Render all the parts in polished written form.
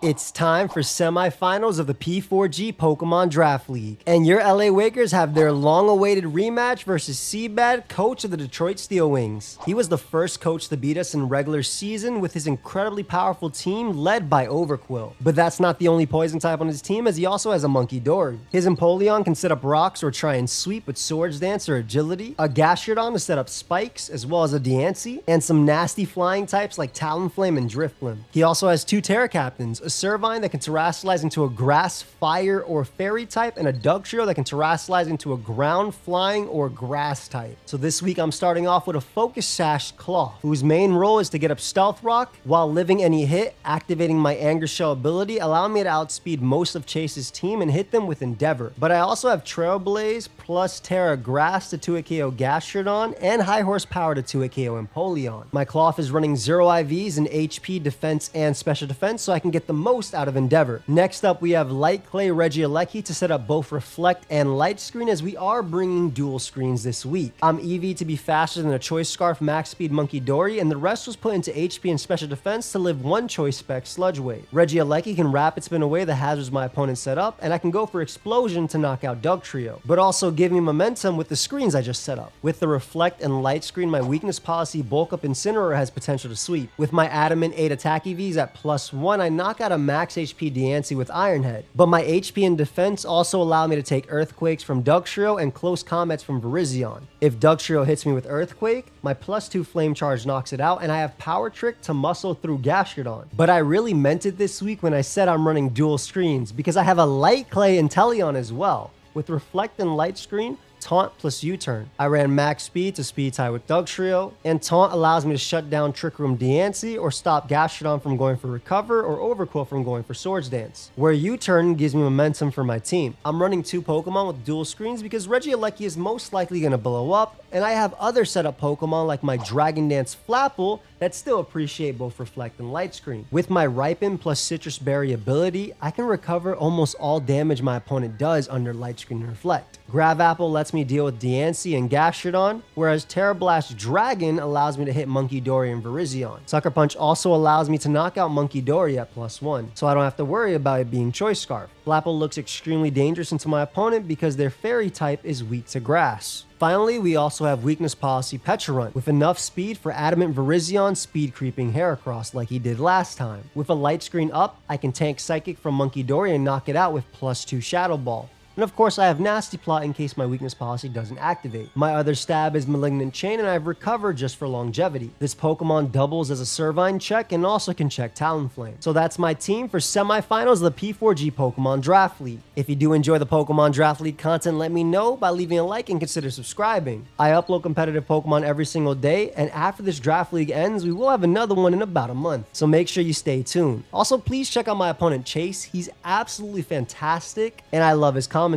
It's time for semifinals of the P4G Pokemon Draft League, and your LA Wakers have their long-awaited rematch versus CBAD, coach of the Detroit Steelwings. He was the first coach to beat us in regular season with his incredibly powerful team led by Overquill. But that's not the only poison type on his team, as he also has a Monkey Dory. His Empoleon can set up rocks or try and sweep with Swords Dance or Agility, a Gastrodon to set up spikes, as well as a Diancie, and some nasty flying types like Talonflame and Drifblim. He also has two Terra Captains, a Servine that can terrestrialize into a grass, fire, or fairy type, and a Dugtrio that can terrestrialize into a ground, flying, or grass type. So this week I'm starting off with a Focus Sash Claw, whose main role is to get up Stealth Rock while living any hit, activating my Anger Shell ability, allowing me to outspeed most of Chase's team and hit them with Endeavor. But I also have Trailblaze plus Terra Grass to 2-hit KO Gastrodon, and High Horsepower to 2-hit KO Empoleon. My Cloth is running 0 IVs in HP, defense, and special defense, so I can get the most out of Endeavor. Next up, we have Light Clay Regieleki to set up both Reflect and Light Screen, as we are bringing dual screens this week. I'm EV to be faster than a Choice Scarf Max Speed Monkey Dory, and the rest was put into HP and special defense to live one Choice Spec Sludge Wave. Regieleki can Rapid Spin away the hazards my opponent set up, and I can go for Explosion to knock out Dugtrio, but also give me momentum with the screens I just set up. With the Reflect and Light Screen, my Weakness Policy Bulk Up Incineroar has potential to sweep. With my Adamant 8 attack EVs at +1, I knock out a max HP Diancie with Iron Head, but my HP and defense also allow me to take Earthquakes from Dugtrio and Close Combats from Virizion. If Dugtrio hits me with Earthquake, my +2 Flame Charge knocks it out, and I have Power Trick to muscle through Gastrodon. But I really meant it this week when I said I'm running dual screens, because I have a Light Clay Inteleon as well. With Reflect and Light Screen, Taunt plus U-Turn. I ran Max Speed to Speed Tie with Dugtrio, and Taunt allows me to shut down Trick Room Diancie or stop Gastrodon from going for Recover or Overquill from going for Swords Dance, where U-Turn gives me momentum for my team. I'm running two Pokemon with dual screens because Regieleki is most likely going to blow up, and I have other setup Pokemon like my Dragon Dance Flapple that still appreciate both Reflect and Light Screen. With my Ripen plus Citrus Berry ability, I can recover almost all damage my opponent does under Light Screen and Reflect. Grav Apple lets me deal with Diancie and Gastrodon, whereas Terra Blast Dragon allows me to hit Monkey Dory and Virizion. Sucker Punch also allows me to knock out Monkey Dory at +1, so I don't have to worry about it being Choice Scarf. Flapple looks extremely dangerous into my opponent because their Fairy type is weak to grass. Finally, we also have Weakness Policy Pecharunt, with enough speed for Adamant Virizion speed creeping Heracross like he did last time. With a Light Screen up, I can tank Psychic from Monkey Dory and knock it out with +2 Shadow Ball. And of course, I have Nasty Plot in case my Weakness Policy doesn't activate. My other stab is Malignant Chain, and I've Recovered just for longevity. This Pokemon doubles as a Servine check and also can check Talonflame. So that's my team for semifinals of the P4G Pokemon Draft League. If you do enjoy the Pokemon Draft League content, let me know by leaving a like and consider subscribing. I upload competitive Pokemon every single day, and after this Draft League ends, we will have another one in about a month. So make sure you stay tuned. Also, please check out my opponent Chase. He's absolutely fantastic, and I love his commentary.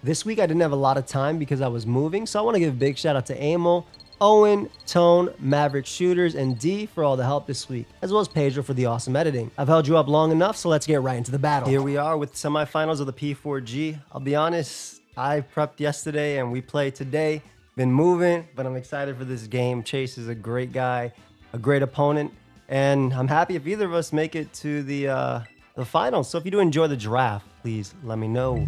This week I didn't have a lot of time because I was moving, so I want to give a big shout out to Amel, Owen, Tone, Maverick Shooters, and D for all the help this week, as well as Pedro for the awesome editing. I've held you up long enough, so let's get right into the battle. Here we are with semifinals of the P4G. I'll be honest, I prepped yesterday and we play today. Been moving, but I'm excited for this game. Chase is a great guy, a great opponent, and I'm happy if either of us make it to the finals. So if you do enjoy the draft, please let me know.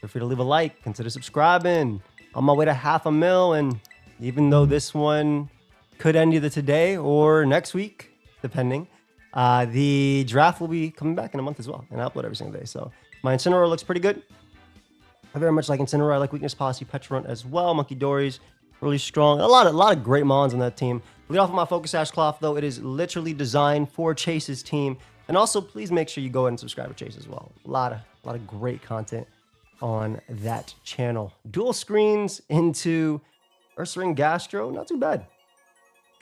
Feel free to leave a like, consider subscribing. On my way to 500,000, and even though this one could end either today or next week, depending, the draft will be coming back in a month as well, and I upload every single day. So my Incineroar looks pretty good. I very much like Incineroar. I like Weakness Policy Pecharunt as well. Monkey Dory's really strong. A lot of great mons on that team. Lead off with my Focus Sash Cloth, though. It is literally designed for Chase's team. And also, please make sure you go ahead and subscribe to Chase as well. A lot of great content on that channel. Dual screens into Ursaring Gastro, not too bad.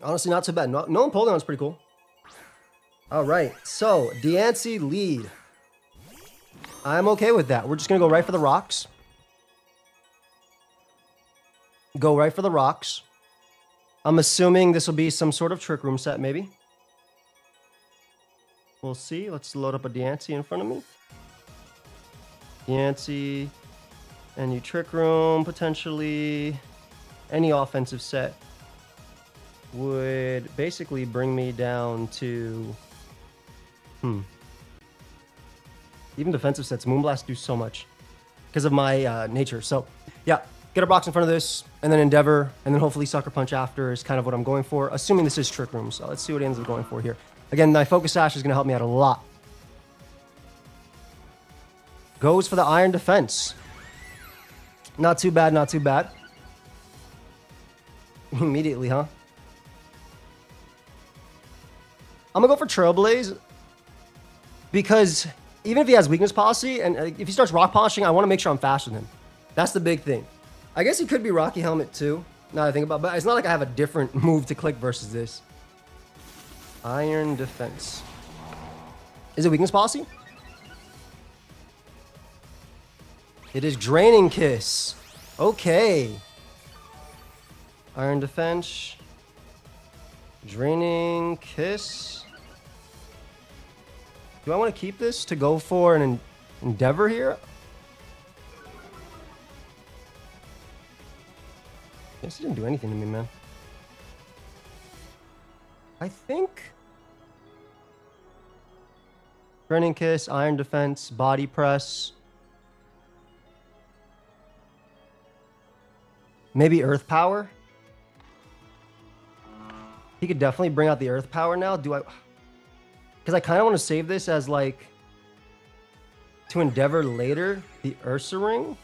Honestly, not too bad. No Empoleon's pretty cool. All right, so Diancie lead. I'm okay with that. We're just gonna go right for the rocks. Go right for the rocks. I'm assuming this will be some sort of Trick Room set, maybe. We'll see. Let's load up a Diancie in front of me. Diancie, and you Trick Room, potentially. Any offensive set would basically bring me down to Even defensive sets, Moonblast do so much because of my nature. So, yeah, get a box in front of this, and then Endeavor, and then hopefully Sucker Punch after is kind of what I'm going for, assuming this is Trick Room. So let's see what he ends up going for here. Again, my Focus Sash is going to help me out a lot. Goes for the Iron Defense. Not too bad, not too bad. Immediately, huh? I'm going to go for Trailblaze because even if he has weakness policy, and if he starts rock polishing, I want to make sure I'm faster than him. That's the big thing. I guess he could be Rocky Helmet too, now that I think about it, but it's not like I have a different move to click versus this. Iron Defense. Is it weakness policy? It is Draining Kiss. Okay. Iron Defense. Draining Kiss. Do I want to keep this to go for an Endeavor here? Guess he didn't do anything to me, man. I think Draining Kiss, Iron Defense, Body Press. Maybe Earth Power. He could definitely bring out the Earth Power now. Do I? Because I kind of want to save this as like to Endeavor later. The Ursa Ring.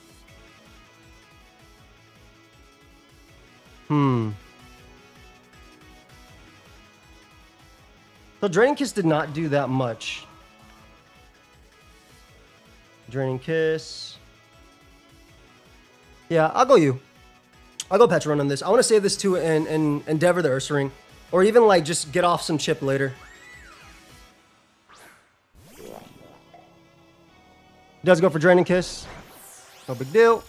So Draining Kiss did not do that much. Draining Kiss. Yeah, I'll go you. I'll go Petra Run on this. I want to save this to and Endeavor the Ursa Ring. Or even like just get off some chip later. Does go for Draining Kiss. No big deal.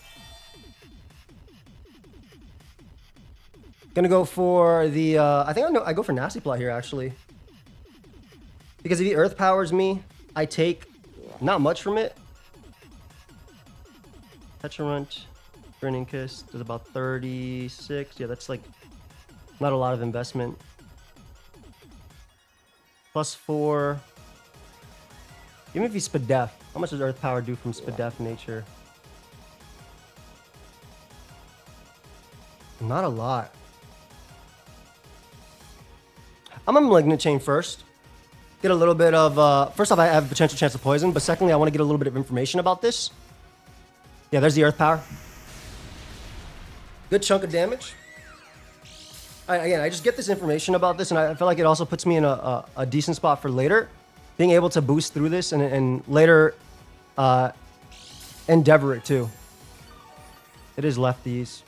Gonna go for the, I think I go for Nasty Plot here actually. Because if he Earth Powers me, I take not much from it. Pecharunt, Draining Kiss does about 36. Yeah, that's like not a lot of investment. +4. Even if he's Spadef, how much does Earth Power do from Spadef nature? Not a lot. I'm gonna Malignant Chain first. Get a little bit of, first off, I have a potential chance of poison, but secondly, I want to get a little bit of information about this. Yeah, there's the Earth Power. Good chunk of damage. Again, I just get this information about this, and I feel like it also puts me in a decent spot for later. Being able to boost through this and later Endeavor it too. It is lefties.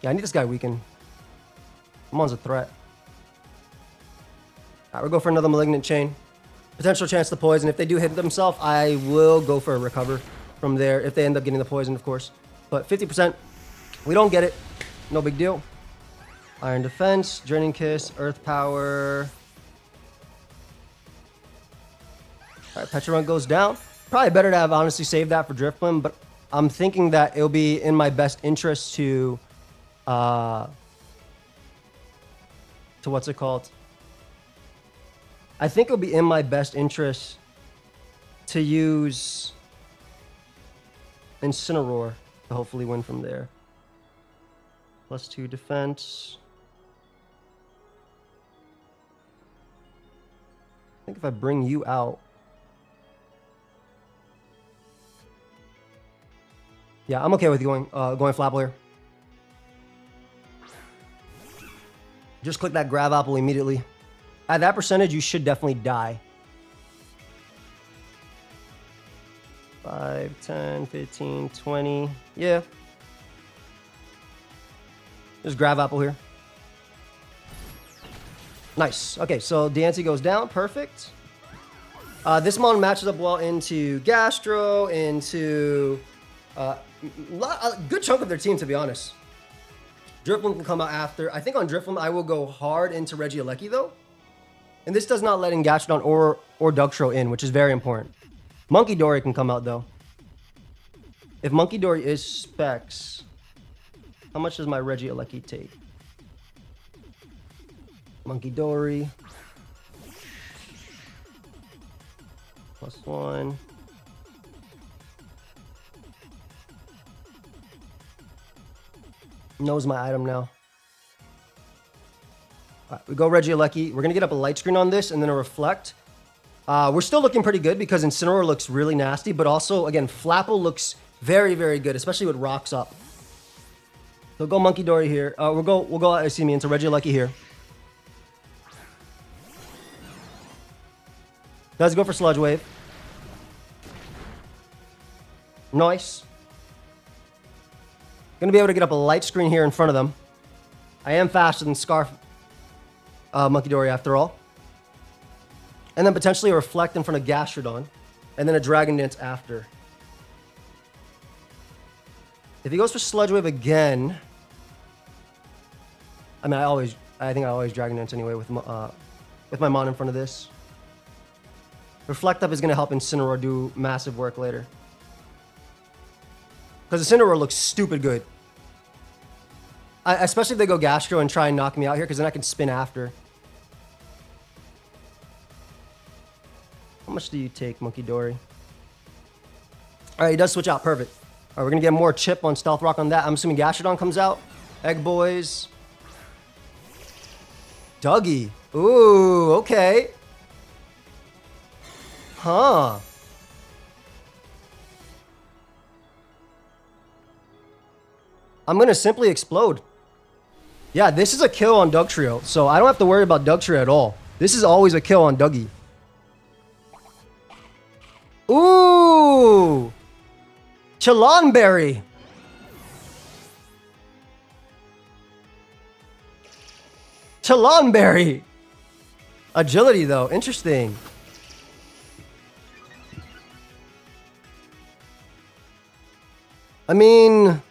Yeah, I need this guy weakened. Amon's a threat. Alright, we'll go for another Malignant Chain. Potential chance to poison. If they do hit themselves, I will go for a recover from there. If they end up getting the poison, of course. But 50%, we don't get it. No big deal. Iron Defense, Draining Kiss, Earth Power. Alright, Pecharunt goes down. Probably better to have honestly saved that for Drifblim, but I'm thinking that it'll be in my best interest to what's it called? I think it'll be in my best interest to use Incineroar to hopefully win from there. +2 defense. I think if I bring you out. Yeah, I'm okay with going Flapple here. Just click that Grav Apple immediately. At that percentage, you should definitely die. 5, 10, 15, 20. Yeah. Just Grav Apple here. Nice. Okay, so Deancey goes down. Perfect. This mon matches up well into Gastro, into a good chunk of their team, to be honest. Drifblim can come out after. I think on Drifblim, I will go hard into Regieleki, though. And this does not let in Gastrodon or Dugtrio in, which is very important. Monkey Dory can come out, though. If Monkey Dory is specs, how much does my Regieleki take? Monkey Dory. +1. Knows my item now. All right, we go Regieleki. We're going to get up a light screen on this and then a reflect. We're still looking pretty good because Incineroar looks really nasty, but also, again, Flapple looks very, very good, especially with rocks up. So go Monkey Dory here. We'll go into Regieleki here. Does go for Sludge Wave. Nice. Gonna be able to get up a light screen here in front of them. I am faster than Scarf Monkey Dory after all. And then potentially a Reflect in front of Gastrodon. And then a Dragon Dance after. If he goes for Sludge Wave again... I mean, I think I always Dragon Dance anyway with my Mon in front of this. Reflect Up is going to help Incineroar do massive work later. Because Incineroar looks stupid good. Especially if they go Gastro and try and knock me out here, because then I can spin after. How much do you take, Monkey Dory? Alright, he does switch out. Perfect. Alright, we're going to get more chip on Stealth Rock on that. I'm assuming Gastrodon comes out. Egg Boys. Dougie. Ooh, okay. Huh. I'm going to simply explode. Yeah, this is a kill on Dugtrio, so I don't have to worry about Dugtrio at all. This is always a kill on Dougie. Ooh! Chalonberry. Chalonberry. Agility, though. Interesting. I mean...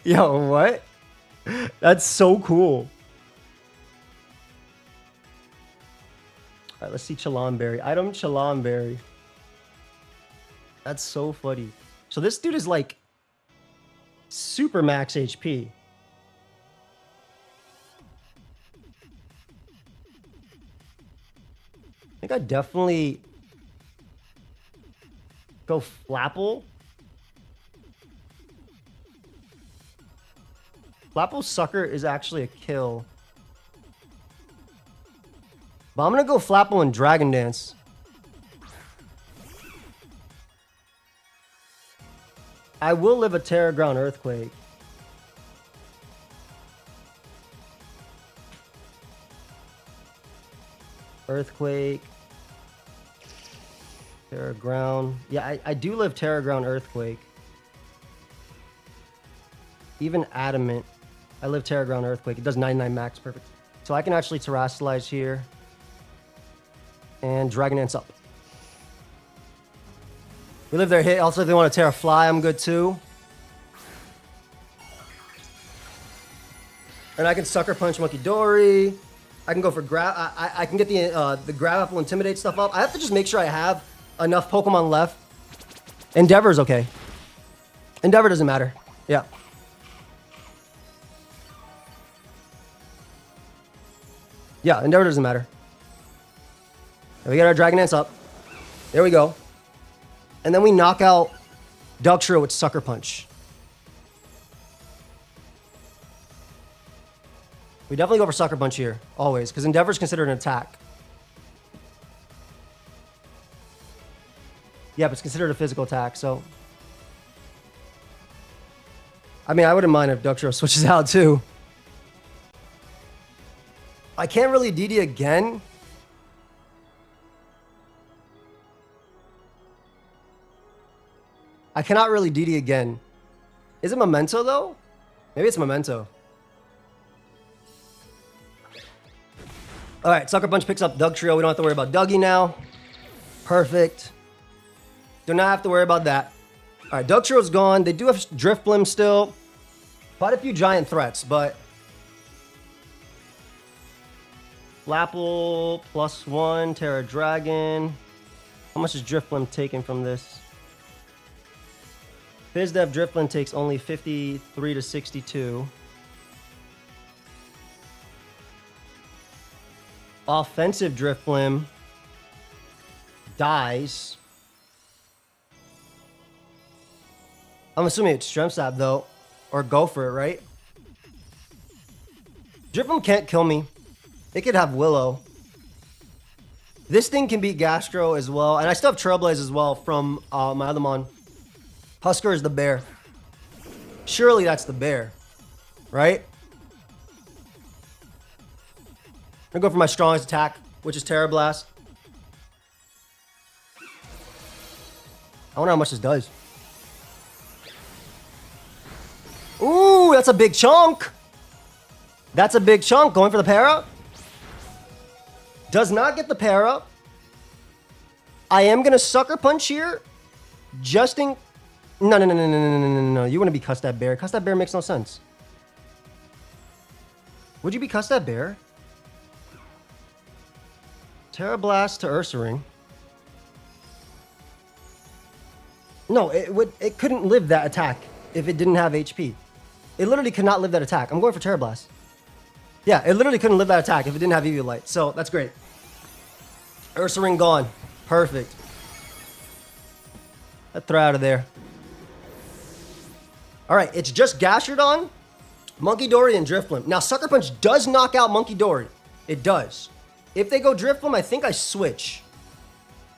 Yo, what? That's so cool. Alright, let's see Chalonberry. Item Chalonberry. That's so funny. So this dude is like super max HP. I think I definitely go Flapple. Flapple Sucker is actually a kill. But I'm going to go Flapple and Dragon Dance. I will live a Terra Ground Earthquake. Earthquake. Terra Ground. Yeah, I do live Terra Ground Earthquake. Even Adamant. I live Terra Ground Earthquake. It does 99 max. Perfect. So I can actually Terrasilize here. And Dragon Dance up. We live their hit. Also, if they want to Terra Fly, I'm good too. And I can Sucker Punch Monkey Dory. I can go for grab. I can get the Grab Apple Intimidate stuff up. I have to just make sure I have enough Pokemon left. Endeavor's okay. Endeavor doesn't matter. Yeah. Yeah, Endeavor doesn't matter. We get our Dragon Dance up. There we go. And then we knock out Dugtrio with Sucker Punch. We definitely go for Sucker Punch here, always, because Endeavor is considered an attack. Yeah, but it's considered a physical attack, so... I mean, I wouldn't mind if Dugtrio switches out, too. I can't really DD again. I cannot really DD again. Is it Memento, though? Maybe it's Memento. Alright, Sucker Punch picks up Dugtrio. We don't have to worry about Dougie now. Perfect. Do not have to worry about that. Alright, Dugtrio's gone. They do have Drifblim still. Quite a few giant threats, but... Flapple, +1, Terra Dragon. How much is Drifblim taken from this? FizzDev Drifblim takes only 53 to 62. offensive Drifblim dies. I'm assuming it's Strength Sap though, or go for it, right? Drifblim can't kill me. It could have Willow. This thing can beat Gastro as well, and I still have Trailblaze as well from my other mon. Husker is the bear. Surely that's the bear, right? I'm gonna go for my strongest attack, which is Terra Blast. I wonder how much this does. Ooh, that's a big chunk. That's a big chunk. Going for the para. Does not get the para. I am gonna Sucker Punch here. Just in... No. You wanna be Cuss That Bear. Cuss That Bear makes no sense. Would you be Cuss That Bear? Terra Blast to Ursaring. No, it couldn't live that attack if it didn't have HP. It literally could not live that attack. I'm going for Terra Blast. Yeah, it literally couldn't live that attack if it didn't have EV Light. So that's great. Ursaring gone. Perfect. Let's throw out of there. All right, it's just Gastrodon, Monkey Dory, and Drifblim. Now, Sucker Punch does knock out Monkey Dory. It does. If they go Drifblim, I think I switch.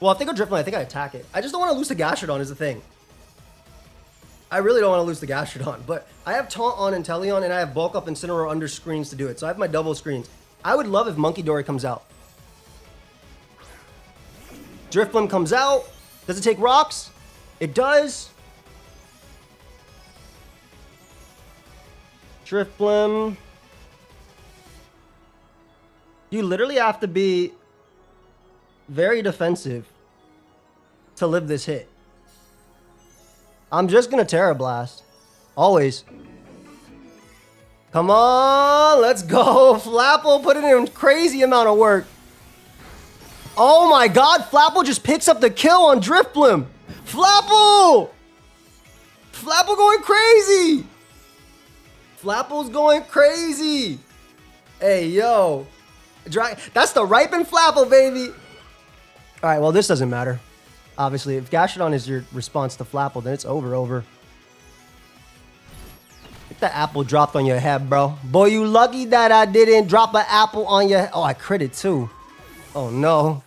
Well, if they go Drifblim, I think I attack it. I just don't want to lose to Gastrodon is the thing. I really don't want to lose to Gastrodon, but I have Taunt on Inteleon, and I have Bulk Up Incineroar under screens to do it. So I have my double screens. I would love if Monkey Dory comes out. Drifblim comes out. Does it take rocks? It does. Drifblim. You literally have to be very defensive to live this hit. I'm just gonna Terra Blast. Always. Come on, let's go. Flapple put in a crazy amount of work. Oh my god, Flapple just picks up the kill on Drifblim. Flapple! Flapple going crazy. Flapple's going crazy. Hey, yo. That's the Ripen Flapple, baby. All right, well, this doesn't matter. Obviously, if Gastrodon is your response to Flapple, then it's over. Get the apple dropped on your head, bro. Boy, you lucky that I didn't drop an apple on your head. Oh, I critted too. Oh, no.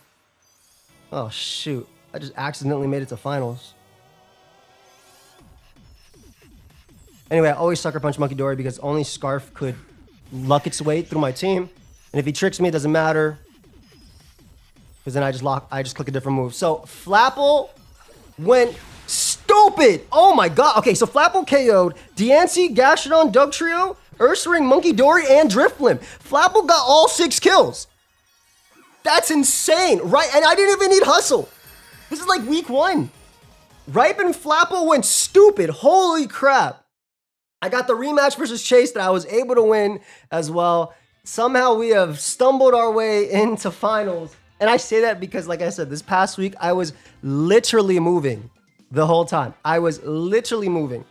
Oh, shoot. I just accidentally made it to finals. Anyway, I always Sucker Punch Monkey Dory because only Scarf could luck its way through my team. And if he tricks me, it doesn't matter. Because then I just click a different move. So Flapple went stupid. Oh my god. Okay, so Flapple KO'd Diancie, Gastrodon, Dugtrio, Ursaring, Monkey Dory, and Drifblim. Flapple got all 6 kills. That's insane, right? And I didn't even need Hustle. This is like week 1. Ripen Flapple went stupid. Holy crap. I got the rematch versus Chase that I was able to win as well. Somehow we have stumbled our way into finals. And I say that because, like I said, this past week, I was literally moving the whole time. I was literally moving.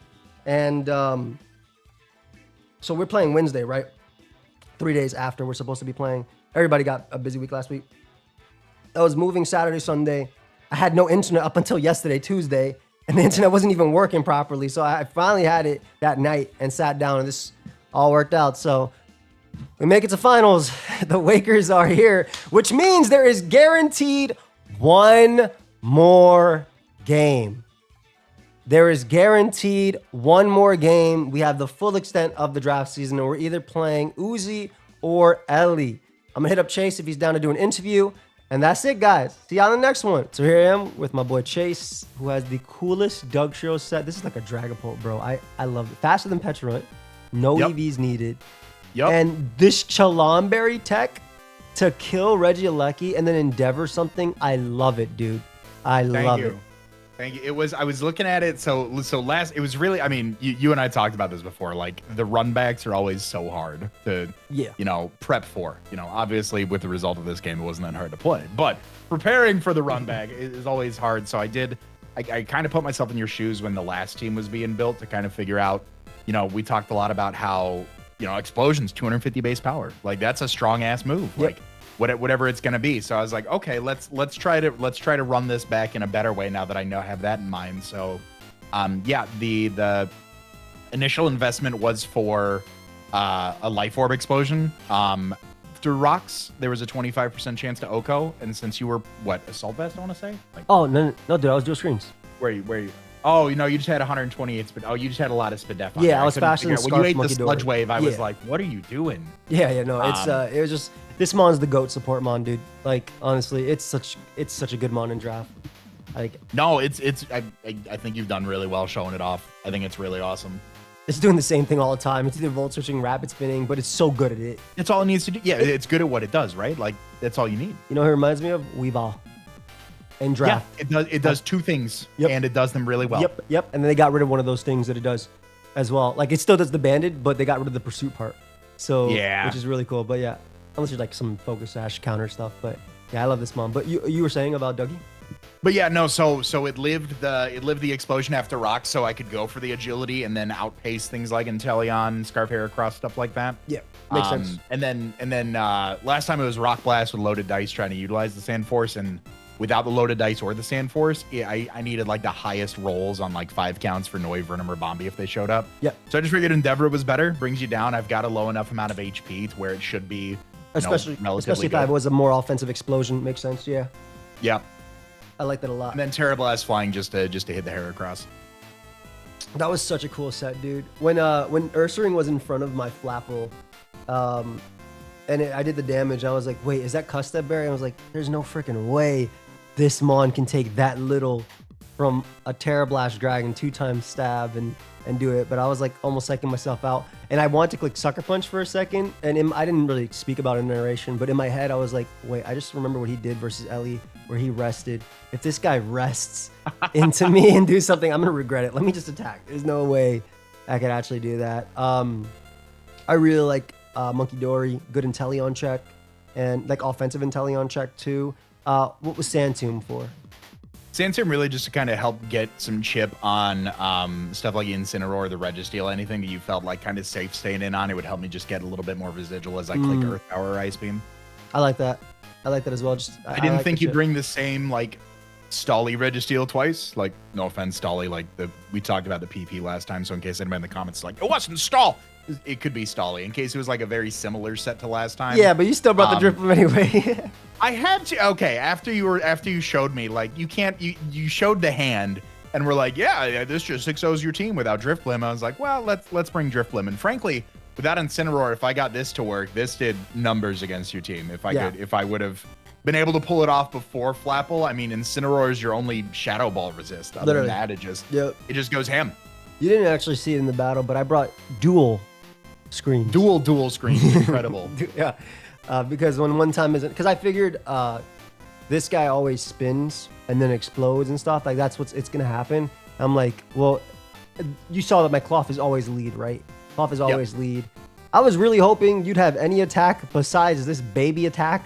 And so we're playing Wednesday, right? 3 days after we're supposed to be playing. Everybody got a busy week last week. I was moving Saturday, Sunday. I had no internet up until yesterday, Tuesday. And the internet wasn't even working properly. So I finally had it that night and sat down, and this all worked out. So we make it to finals. The Wakers are here, which means there is guaranteed one more game. There is guaranteed one more game. We have the full extent of the draft season, and we're either playing Uzi or Ellie. I'm gonna hit up Chase if he's down to do an interview. And that's it, guys. See y'all in the next one. So here I am with my boy Chase, who has the coolest Dugtrio set. This is like a Dragapult, bro. I love it. Faster than Petrarunt. No EVs needed. And this Chalanberry tech to kill Regieleki and then Endeavor something. I love it, dude. I love it. Thank you. I was looking at it. So it was really, I mean, you and I talked about this before. Like the run backs are always so hard to, prep for. Obviously with the result of this game, it wasn't that hard to play. But preparing for the run back is always hard. So I kind of put myself in your shoes when the last team was being built to kind of figure out, we talked a lot about how, Explosion's 250 base power. Like that's a strong ass move. Like whatever it's going to be. So I was like, okay, let's try to run this back in a better way now that I have that in mind. So yeah, the initial investment was for a life orb explosion. Through rocks, there was a 25% chance to Oko, and since you were assault vest, I want to say. Like, oh no, dude, I was dual screens. Where you? Oh, you just had 128 speed. Oh, you just had a lot of speed def. Yeah, I was faster than when you ate the sludge wave. I was like, what are you doing? Yeah, no, it's it was just this mon's the GOAT support mon, dude. Like honestly, it's such a good mon in draft. Like no, I think you've done really well showing it off. I think it's really awesome. It's doing the same thing all the time. It's either volt switching, rapid spinning, but it's so good at it. It's all it needs to do. Yeah, it's good at what it does, right? Like that's all you need. You know who it reminds me of? Weavile. In draft. Yeah, it does two things, and it does them really well. Yep. And then they got rid of one of those things that it does as well. Like it still does the banded, but they got rid of the pursuit part. So yeah, which is really cool. But yeah, unless there's like some focus sash counter stuff. But yeah, I love this mon. But you were saying about Dougie? But yeah, no. So it lived the explosion after rocks, so I could go for the agility and then outpace things like Inteleon, Scarf Heracross, stuff like that. Yeah, makes sense. And then last time it was Rock Blast with loaded dice trying to utilize the Sand Force, and without the loaded dice or the Sand Force, I needed like the highest rolls on like 5 counts for Noi, Vernum, or Bombi if they showed up. Yeah. So I just figured Endeavor was better, brings you down. I've got a low enough amount of HP to where it should be, especially if I was a more offensive explosion. Makes sense. Yeah. Yeah. I like that a lot. And then Terrible Ass Flying just to hit the Heracross. That was such a cool set, dude. When Ursaring was in front of my Flapple, and I did the damage, I was like, wait, is that Custep Berry? I was like, there's no freaking way this mon can take that little from a Terrablast Dragon 2-time stab and do it. But I was like almost psyching myself out. And I wanted to click Sucker Punch for a second. And I didn't really speak about it in narration, but in my head, I was like, wait, I just remember what he did versus Ellie, where he rested. If this guy rests into me and do something, I'm going to regret it. Let me just attack. There's no way I could actually do that. I really like Monkey Dory, good Inteleon check, and like offensive Inteleon check too. What was Sandtomb for? Sandtomb really just to kind of help get some chip on stuff like Incineroar, the Registeel, anything that you felt like kind of safe staying in on. It would help me just get a little bit more residual as I click Earth Power or Ice Beam. I like that. I like that as well. I didn't think you'd bring the same like Stolly Registeel twice. Like, no offense, Stolly. Like we talked about the PP last time, so in case anybody in the comments is like, it wasn't Stall. It could be Stolly, in case it was like a very similar set to last time. Yeah, but you still brought the Drifloon anyway. I had to. Okay, after you showed me, like, you showed the hand, and we're like, yeah, this just 6-0s your team without Drifblim. I was like, well, let's bring Drifblim. And frankly, without Incineroar, if I got this to work, this did numbers against your team. If I would have been able to pull it off before Flapple, I mean, Incineroar is your only Shadow Ball resist. Other than that, it just goes ham. You didn't actually see it in the battle, but I brought dual screens. Dual screens, incredible. Yeah, because one time because I figured this guy always spins and then explodes and stuff. Like that's it's gonna happen. I'm like, well, you saw that my Cloth is always lead, right? Cloth is always lead. I was really hoping you'd have any attack besides this baby attack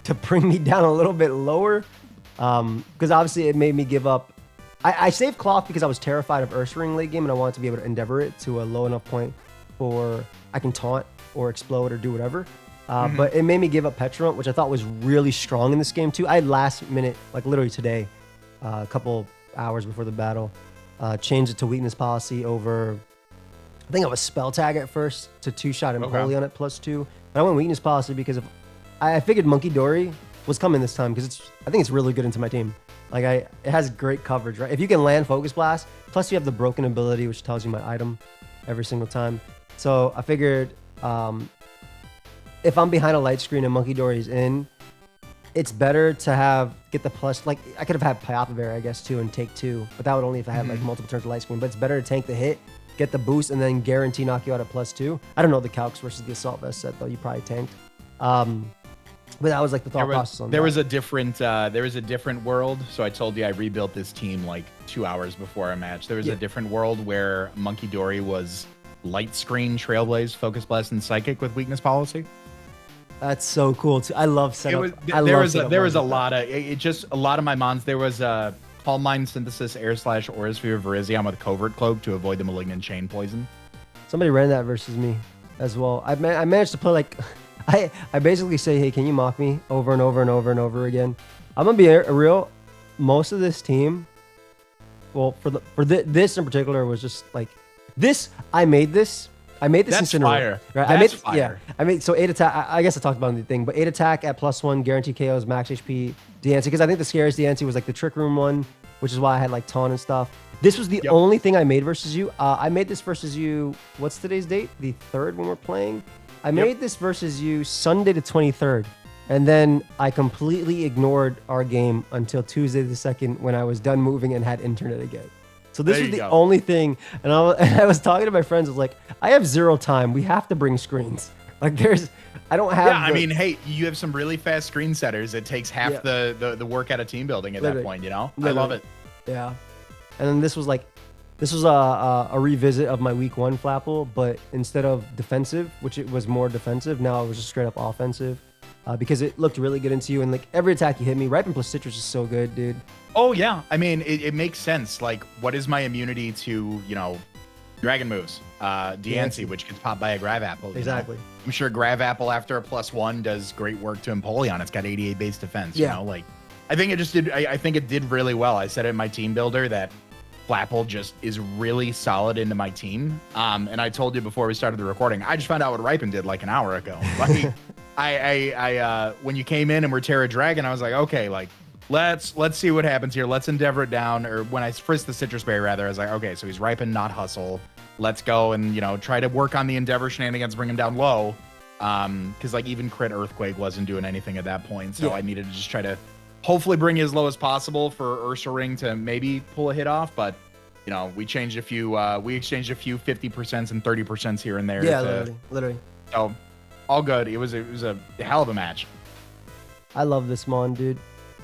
to bring me down a little bit lower, because obviously it made me give up. I saved Cloth because I was terrified of Ursaring late game and I wanted to be able to endeavor it to a low enough point for I can taunt or explode or do whatever. But it made me give up Petrump, which I thought was really strong in this game too. I had last minute, like literally today, a couple hours before the battle, changed it to weakness policy over, I think I was spell tag at first to 2-shot Empoleon at +2. But I went weakness policy because I figured Monkey Dory was coming this time because I think it's really good into my team. Like it has great coverage, right? If you can land Focus Blast, plus you have the broken ability, which tells you my item every single time. So I figured if I'm behind a light screen and Monkey Dory's in, it's better to get the plus. Like I could have had Pyopavary, I guess, too, and take 2, but that would only if I had like multiple turns of light screen. But it's better to tank the hit, get the boost, and then guarantee knock you out at +2. I don't know the calcs versus the Assault Vest set though. You probably tanked. But that was like the thought process on that. There was a different world. So I told you I rebuilt this team like 2 hours before our match. There was a different world where Monkey Dory was light screen, Trailblaze, Focus Blast, and Psychic with weakness policy. That's so cool too. I love setup. There was a lot of my mons. There was a Calm Mind Synthesis, Air Slash, Aura Sphere, Virizion with Covert Cloak to avoid the Malignant Chain Poison. Somebody ran that versus me as well. I managed to play like I basically say, hey, can you mock me over and over and over and over again? I'm gonna be real. Most of this team, well, this in particular was just like this. I made this That's in fire. right? That's fire. I made so 8 attack. I guess I talked about the thing, but 8 attack at +1, guaranteed KOs, max HP, Deancey. Because I think the scariest Deancey was like the Trick Room one, which is why I had like taunt and stuff. This was the only thing I made versus you. I made this versus you. What's today's date? The 3rd when we're playing. I made this versus you Sunday the 23rd. And then I completely ignored our game until Tuesday the 2nd when I was done moving and had internet again. So this was the only thing. And I was talking to my friends. I was like, I have 0 time. We have to bring screens. Like I don't have. Yeah, I mean, hey, you have some really fast screen setters. It takes half the work out of team building at that point, you know? I love it. Yeah. And then this was a revisit of my week 1 Flapple, but instead of defensive, which it was more defensive, now it was just straight up offensive. Because it looked really good into you, and like every attack you hit me, Ripen plus Citrus is so good, dude. Oh yeah, I mean it makes sense. Like, what is my immunity to, you know, dragon moves? Deancey, which gets popped by a Grav Apple. Exactly. You know? I'm sure Grav Apple after a +1 does great work to Empoleon. It's got 88 base defense. You know, like I think it just did. I think it did really well. I said it in my team builder that Flapple just is really solid into my team. And I told you before we started the recording, I just found out what Ripen did like an hour ago. Like, I when you came in and we're Terra Dragon, I was like, okay, like let's see what happens here. Let's endeavor it down. Or when I frisked the Citrus Berry, rather, I was like, okay, so he's Ripen, not Hustle. Let's go and, you know, try to work on the Endeavor shenanigans, bring him down low. Because like even crit Earthquake wasn't doing anything at that point, so I needed to just try to hopefully bring it as low as possible for Ursaring to maybe pull a hit off. But you know, we changed a few. We exchanged a few 50% and 30% here and there. Yeah, literally. So all good. It was a hell of a match. I love this mon, dude.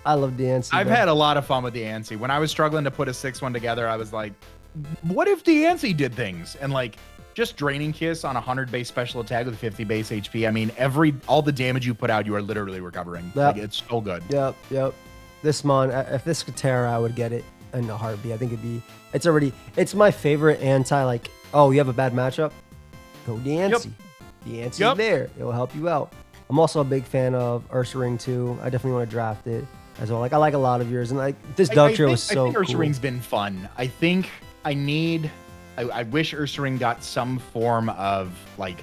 I love Deancey. I've had a lot of fun with Deancey. When I was struggling to put a 6-1 together, I was like, what if Deancey did things? And like just Draining Kiss on 100 base special attack with 50 base HP. I mean, all the damage you put out, you are literally recovering. Like, it's so good. Yep. This mon, if this could Terra, I would get it in a heartbeat. I think it's my favorite anti, like, oh, you have a bad matchup? Go Deancey. Deancey there. It'll help you out. I'm also a big fan of Ursaring too. I definitely want to draft it as well. Like, I like a lot of yours. And like this Dug Trio is so cool. I think Ursaring's been fun. I think I wish Ursaring got some form of like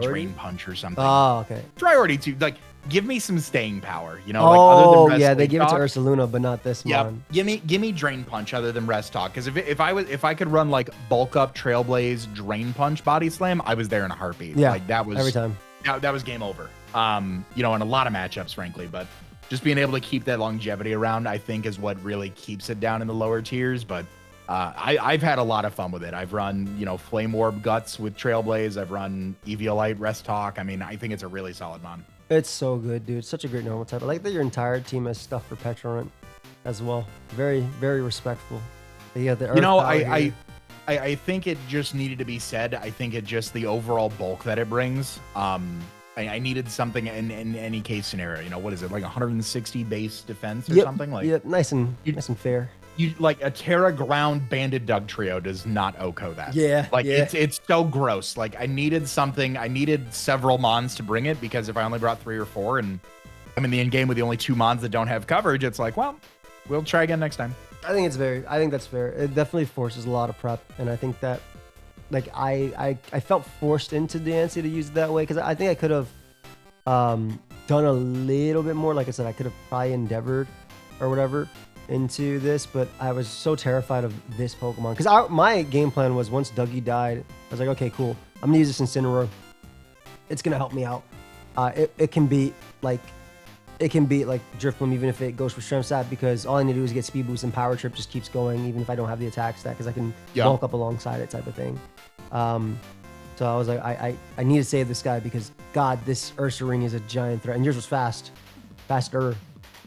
Drain Punch or something. Oh, okay. Priority to like give me some staying power, you know, like other than Rest they give it to Ursaluna, but not this one. Yeah, give me Drain Punch other than Rest Talk. Because if I could run like bulk up Trailblaze, Drain Punch, Body Slam, I was there in a heartbeat. Yeah, like that was every time. That was game over. You know, in a lot of matchups, frankly, but just being able to keep that longevity around, I think, is what really keeps it down in the lower tiers. But I've had a lot of fun with it. I've run, you know, Flame Orb Guts with Trailblaze. I've run Eviolite, Rest Talk. I mean, I think it's a really solid mon. It's so good, dude. Such a great normal type. I like that your entire team has stuff for Petrorant as well. Very, very respectful. You got the Earth, you know, I think it just needed to be said. I think it just the overall bulk that it brings. I needed something in any case scenario. You know, what is it, like 160 base defense or something? Like, yeah, nice and fair. You like a Terra Ground Banded Dug Trio does not OHKO that. Yeah, like it's so gross. Like I needed something. I needed several mons to bring it because if I only brought 3 or 4 and I'm in the end game with the only 2 mons that don't have coverage, it's like, well, we'll try again next time. I think that's fair. It definitely forces a lot of prep, and I think that like I felt forced into Deancey to use it that way because I think I could have done a little bit more. Like I said, I could have probably endeavored or whatever into this, but I was so terrified of this Pokemon because my game plan was once Dougie died, I was like, okay, cool, I'm gonna use this Incineroar. It's gonna help me out. It can beat like Drifloom even if it goes for Strength Sap because all I need to do is get Speed Boost and Power Trip just keeps going even if I don't have the attack stack because I can bulk up alongside it type of thing. So I was like, I need to save this guy because God, this Ursaring is a giant threat, and yours was faster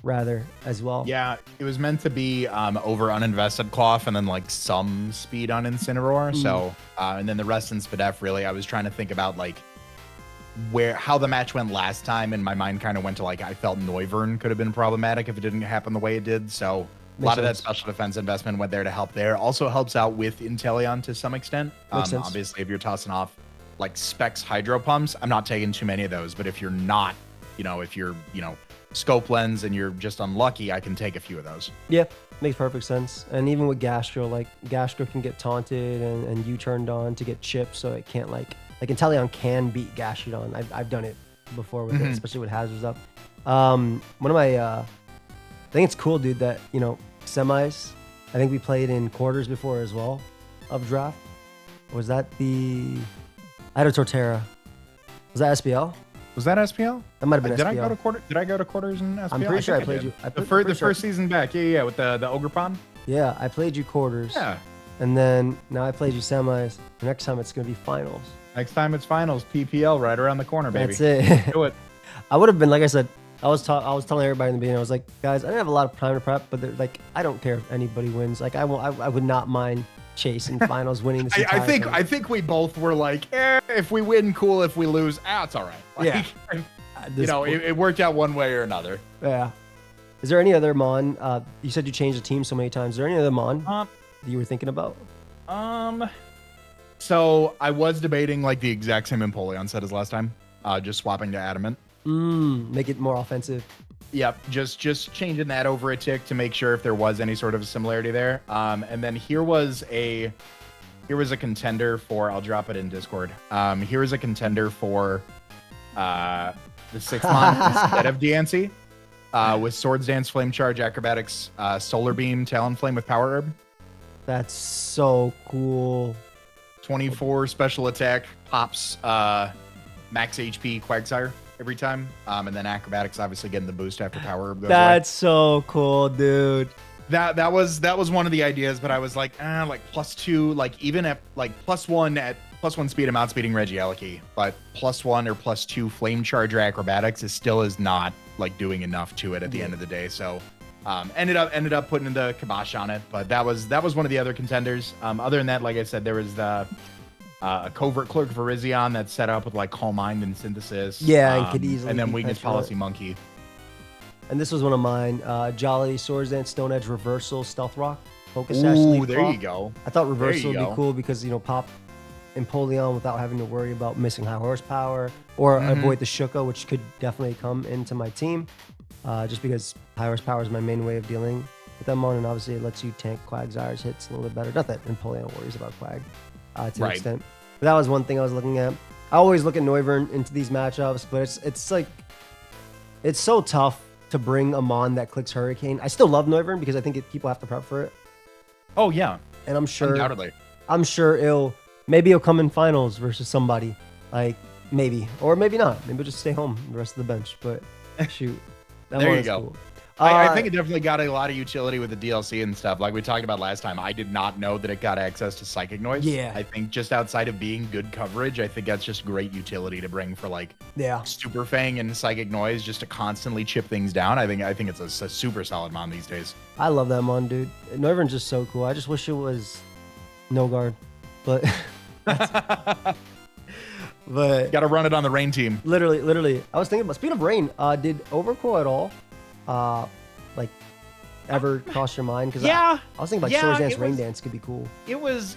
rather as well. Yeah, it was meant to be over uninvested Cloth and then like some speed on Incineroar. So and then the rest in Spadef. Really, I was trying to think about like how the match went last time, and my mind kind of went to like I felt Noivern could have been problematic if it didn't happen the way it did. So a lot of that special defense investment went there to help there. Also helps out with Inteleon to some extent. Obviously, if you're tossing off like specs hydro pumps, I'm not taking too many of those. But if you're not, if you're, scope lens and you're just unlucky, I can take a few of those. Yeah, makes perfect sense. And even with Gastro, like Gastro can get taunted and you turned on to get chipped, so it can't like Inteleon can beat Gastrodon. I've done it before with it, especially with hazards up. One of my I think it's cool, dude, that semis. I think we played in quarters before as well of draft. Was that I had a Torterra. Was that SPL? Was that SPL? That might have been SPL. Did I go to quarters in SPL? I'm pretty sure I played you. The first season back. Yeah, with the Ogrepon. Yeah, I played you quarters. Yeah. And then now I played you semis. The next time it's gonna be finals. Next time it's finals. PPL right around the corner, baby. That's it. Do it. I would have been, like I said, I was telling everybody in the beginning. I was like, guys, I didn't have a lot of time to prep, but like, I don't care if anybody wins. Like, I would not mind chasing finals, winning this entire thing. I think we both were like, if we win, cool. If we lose, it's all right. Like, yeah. It worked out one way or another. Yeah. Is there any other Mon? You said you changed the team so many times. Is there any other Mon that you were thinking about? So I was debating like the exact same Empoleon set as last time, just swapping to Adamant. Make it more offensive. Yep, just changing that over a tick to make sure if there was any sort of a similarity there. And then here was a contender for, I'll drop it in Discord. Here is a contender for the 6th Mon instead of DNC with Swords Dance, Flame Charge, Acrobatics, Solar Beam, Talonflame with Power Herb. That's so cool. 24 special attack, pops, max HP, Quagsire every time. And then Acrobatics obviously getting the boost after Power Herb goes That's so cool, dude. That was one of the ideas, but I was like, like +2, like even at like +1 speed, I'm outspeeding Regieleki, but +1 or +2 Flame Charge or Acrobatics is not like doing enough to it at the end of the day. So ended up putting the kibosh on it, but that was one of the other contenders. Other than that, like I said, there was the Covert Clerk Virizion that's set up with like Calm Mind and Synthesis. Yeah, and could easily. And then Weakness Policy Monkey. And this was one of mine. Jolly, Swords Dance, Stone Edge, Reversal, Stealth Rock, Focus Sash. Ooh, there you go. I thought Reversal would be cool because, pop Empoleon without having to worry about missing high horsepower or avoid the Shuka, which could definitely come into my team. Just because high horsepower is my main way of dealing with them on, and obviously it lets you tank Quagsire's hits a little bit better. Not that Empoleon worries about Quag to an extent. But that was one thing I was looking at. I always look at Noivern into these matchups, but it's like, it's so tough to bring a Mon that clicks Hurricane. I still love Noivern because I think people have to prep for it. Oh yeah, and I'm sure, undoubtedly, maybe it'll come in finals versus somebody, like maybe, or maybe not. Maybe it'll just stay home the rest of the bench. But shoot, there you go. Cool. I think it definitely got a lot of utility with the DLC and stuff. Like we talked about last time, I did not know that it got access to Psychic Noise. Yeah. I think just outside of being good coverage, I think that's just great utility to bring for like Super Fang and Psychic Noise, just to constantly chip things down. I think it's a super solid Mon these days. I love that Mon, dude. Noivern's just so cool. I just wish it was no guard, but but got to run it on the Rain team. Literally. I was thinking about, speed of Rain, did Overcoil at all like ever cross your mind? Because I was thinking like Swords Dance, Rain Dance could be cool. It was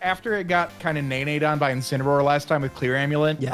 after it got kind of nay-nayed on by Incineroar last time with Clear Amulet. Yes.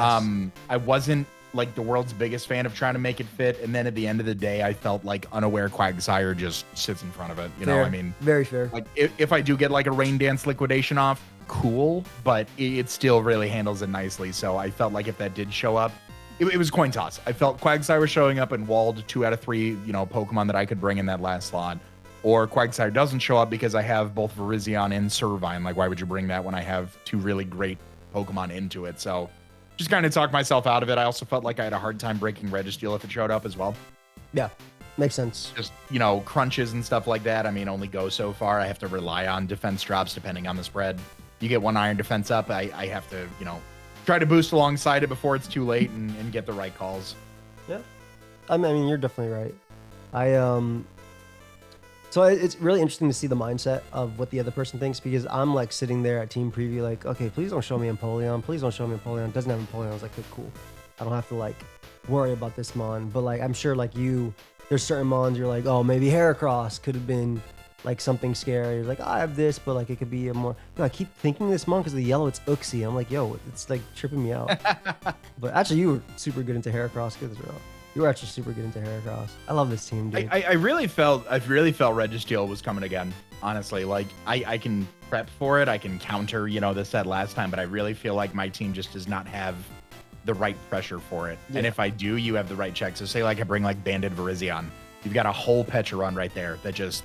I wasn't like the world's biggest fan of trying to make it fit, and then at the end of the day, I felt like unaware Quagsire just sits in front of it. You know, I mean, very fair. Like if I do get like a Rain Dance liquidation off, cool, but it still really handles it nicely. So I felt like if that did show up, it was coin toss. I felt Quagsire was showing up and walled 2 out of 3, Pokemon that I could bring in that last slot. Or Quagsire doesn't show up because I have both Virizion and Servine. Like, why would you bring that when I have 2 really great Pokemon into it? So just kind of talked myself out of it. I also felt like I had a hard time breaking Registeel if it showed up as well. Yeah, makes sense. Just, crunches and stuff like that. I mean, only go so far. I have to rely on defense drops depending on the spread. You get 1 Iron Defense up, I have to, try to boost alongside it before it's too late and get the right calls. Yeah. I mean, you're definitely right. So it's really interesting to see the mindset of what the other person thinks, because I'm like sitting there at team preview like, okay, please don't show me Empoleon. Please don't show me Empoleon. It doesn't have Empoleon. I was like, okay, cool. I don't have to like worry about this Mon. But like, I'm sure like there's certain Mons you're like, oh, maybe Heracross could have been like something scary. Like, I have this, but like it could be a more. No, I keep thinking this mon because of the yellow. It's Uxie. I'm like, yo, it's like tripping me out. But actually, you were super good into Heracross. You were actually super good into Heracross. I love this team, dude. I really felt Registeel was coming again. Honestly, like I can prep for it. I can counter, the set last time, but I really feel like my team just does not have the right pressure for it. Yeah. And if I do, you have the right check. So say like I bring like Banded Virizion. You've got a whole Pecharon right there that just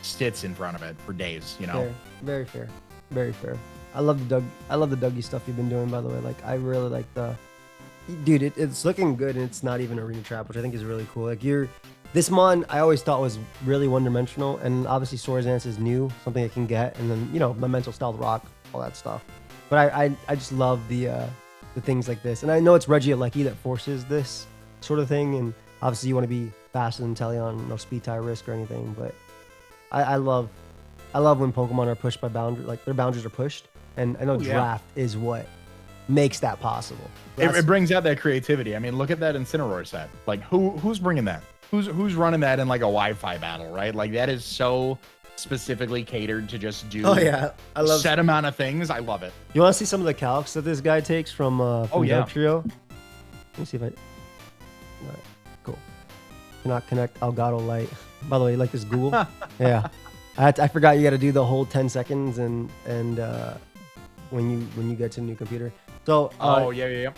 sits in front of it for days, Fair. Very fair. Very fair. I love the Dougie stuff you've been doing, by the way. Like, I really like the... Dude, it's looking good, and it's not even arena trap, which I think is really cool. Like, this mon I always thought was really one-dimensional, and obviously Swords Dance is new, something I can get, and then, Memento Stealth Rock, all that stuff. But I just love the things like this. And I know it's Regieleki that forces this sort of thing, and obviously you want to be faster than Teleon, no speed tie risk or anything, but I love when Pokemon are pushed by boundaries, like their boundaries are pushed, and I know draft is what makes that possible. It brings out that creativity. I mean, look at that Incineroar set. Like, who's bringing that? Who's running that in like a Wi-Fi battle, right? Like, that is so specifically catered to just do I love set amount of things. I love it. You want to see some of the calcs that this guy takes from Trio? Let me see if I... All right, cool. Cannot connect Elgato Light. By the way, you like this Google? Yeah. I forgot you got to do the whole 10 seconds and when you get to a new computer. So yeah.